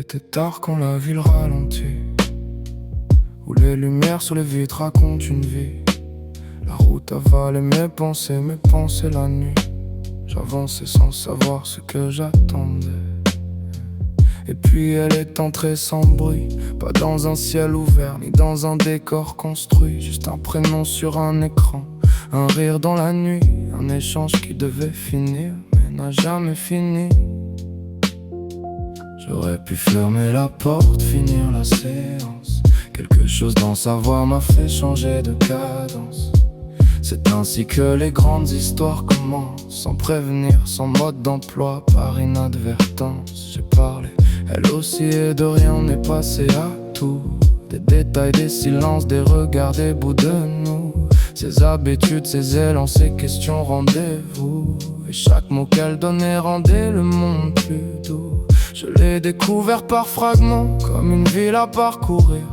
était tard quand la ville ralentit, où les lumières sur les vitres racontent une vie. La route avalait mes pensées la nuit. J'avançais sans savoir ce que j'attendais. Et puis elle est entrée sans bruit, pas dans un ciel ouvert, ni dans un décor construit. Juste un prénom sur un écran, un rire dans la nuit, un échange qui devait finir, mais n'a jamais fini. J'aurais pu fermer la porte, finir la séance. Quelque chose dans sa voix m'a fait changer de cadence. C'est ainsi que les grandes histoires commencent, sans prévenir, sans mode d'emploi, par inadvertance. J'ai parlé, elle aussi, et de rien n'est passé à tout. Des détails, des silences, des regards, des bouts de nous. Ses habitudes, ses élans, ses questions, rendez-vous. Et chaque mot qu'elle donnait rendait le monde plus doux. Je l'ai découvert par fragments, comme une ville à parcourir,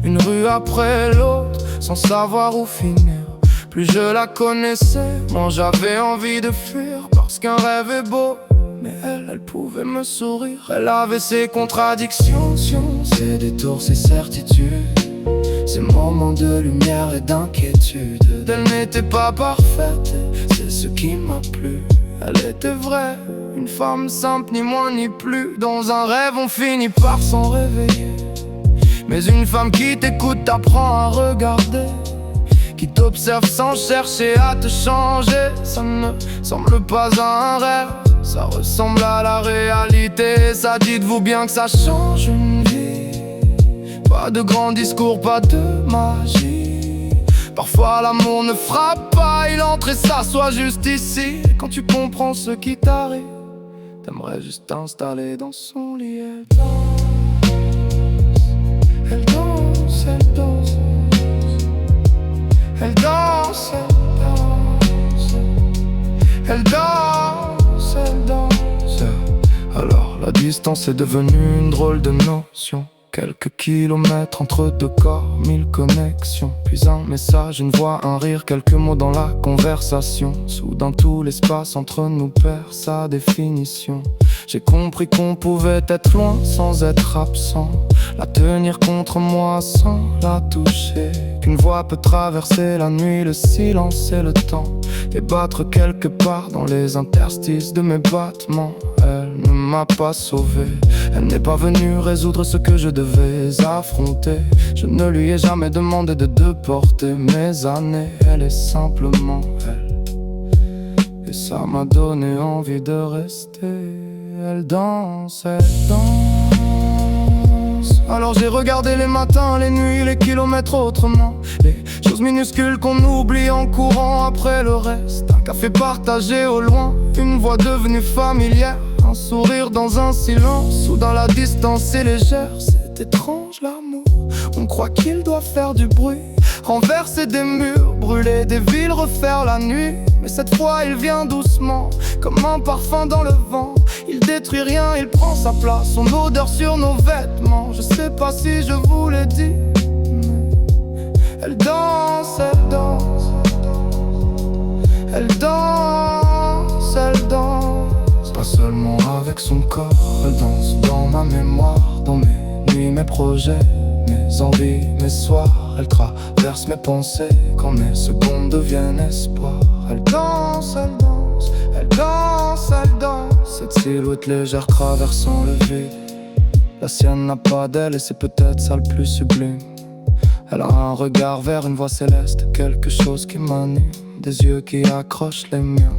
une rue après l'autre, sans savoir où finir. Plus je la connaissais, moins j'avais envie de fuir, parce qu'un rêve est beau, mais elle pouvait me sourire. Elle avait ses contradictions, ses détours, ses certitudes, ces moments de lumière et d'inquiétude. Elle n'était pas parfaite, c'est ce qui m'a plu. Elle était vraie, une femme simple, ni moins ni plus. Dans un rêve on finit par s'en réveiller, mais une femme qui t'écoute t'apprend à regarder, qui t'observe sans chercher à te changer. Ça ne semble pas à un rêve, ça ressemble à la réalité. Ça, dites-vous bien que ça change une vie. Pas de grands discours, pas de magie. Parfois l'amour ne frappe pas, il entre et s'assoit juste ici. Quand tu comprends ce qui t'arrive, t'aimerais juste t'installer dans son lit. Elle danse, elle danse, elle danse, elle danse, elle danse, elle danse. Alors la distance est devenue une drôle de notion. Quelques kilomètres entre deux corps, 1000 connexions. Puis un message, une voix, un rire, quelques mots dans la conversation. Soudain tout l'espace entre nous perd sa définition. J'ai compris qu'on pouvait être loin sans être absent, la tenir contre moi sans la toucher. Qu'une voix peut traverser la nuit, le silence et le temps, et battre quelque part dans les interstices de mes battements. Elle ne m'a pas sauvé, elle n'est pas venue résoudre ce que je devais affronter. Je ne lui ai jamais demandé de porter mes années. Elle est simplement elle, et ça m'a donné envie de rester. Elle danse, elle danse. Alors j'ai regardé les matins, les nuits, les kilomètres autrement, les choses minuscules qu'on oublie en courant après le reste. Un café partagé au loin, une voix devenue familière, un sourire dans un silence. Soudain la distance est légère, c'est étrange l'amour. On croit qu'il doit faire du bruit, renverser des murs, brûler des villes, refaire la nuit. Mais cette fois il vient doucement, comme un parfum dans le vent. Il détruit rien, il prend sa place, son odeur sur nos vêtements. Je sais pas si je vous l'ai dit, mais elle danse, elle danse, elle danse, elle danse. Pas seulement avec son corps, elle danse dans ma mémoire, dans mes nuits, mes projets, mes envies, mes soirs. Elle traverse mes pensées quand mes secondes deviennent espoir. Elle danse, elle danse, elle danse, elle danse. Cette silhouette légère traversant le vide, la sienne n'a pas d'aile et c'est peut-être ça le plus sublime. Elle a un regard vers une voix céleste, quelque chose qui m'anime, des yeux qui accrochent les miens.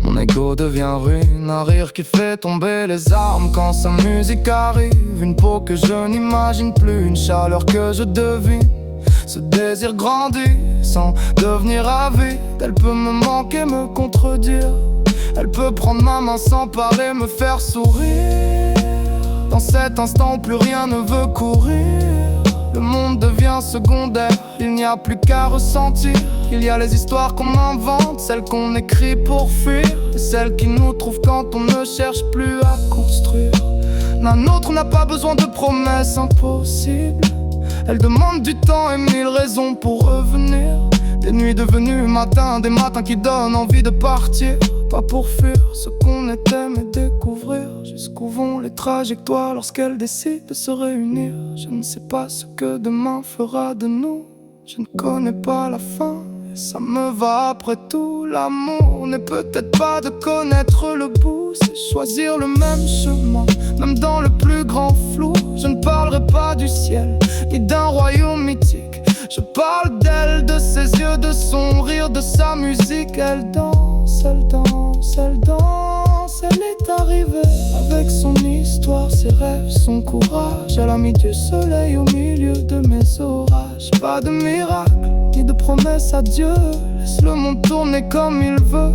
Mon ego devient ruine, un rire qui fait tomber les armes quand sa musique arrive. Une peau que je n'imagine plus, une chaleur que je devine. Ce désir grandit sans devenir avide. Elle peut me manquer, me contredire. Elle peut prendre ma main sans parler, me faire sourire. Dans cet instant, plus rien ne veut courir. Le monde devient secondaire, il n'y a plus qu'à ressentir. Il y a les histoires qu'on invente, celles qu'on écrit pour fuir, et celles qui nous trouvent quand on ne cherche plus à construire. La nôtre n'a pas besoin de promesses impossibles. Elle demande du temps et 1000 raisons pour revenir. Des nuits devenues matins, des matins qui donnent envie de partir. pas pour fuir ce qu'on était mais découvrir jusqu'où vont les trajectoires lorsqu'elles décident de se réunir. Je ne sais pas ce que demain fera de nous, je ne connais pas la fin et ça me va après tout. L'amour n'est peut-être pas de connaître le bout, c'est choisir le même chemin, même dans le plus grand flou. Je ne parlerai pas du ciel, ni d'un royaume mythique. Je parle d'elle, de ses yeux, de son rire, de sa musique. Elle danse, elle danse, elle danse. Elle est arrivée avec son histoire, ses rêves, son courage. Elle a mis du soleil au milieu de mes orages. Pas de miracle, ni de promesse à Dieu. Laisse le monde tourner comme il veut,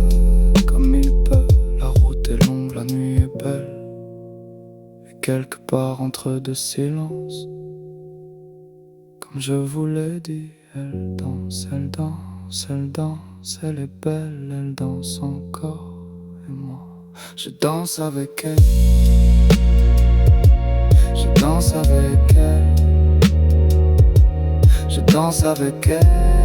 comme il peut. La route est longue, la nuit est belle, et quelque part entre deux silences, comme je vous l'ai dit, elle danse, elle danse, elle danse. Elle est belle, elle danse encore, et moi je danse avec elle. Je danse avec elle. Je danse avec elle.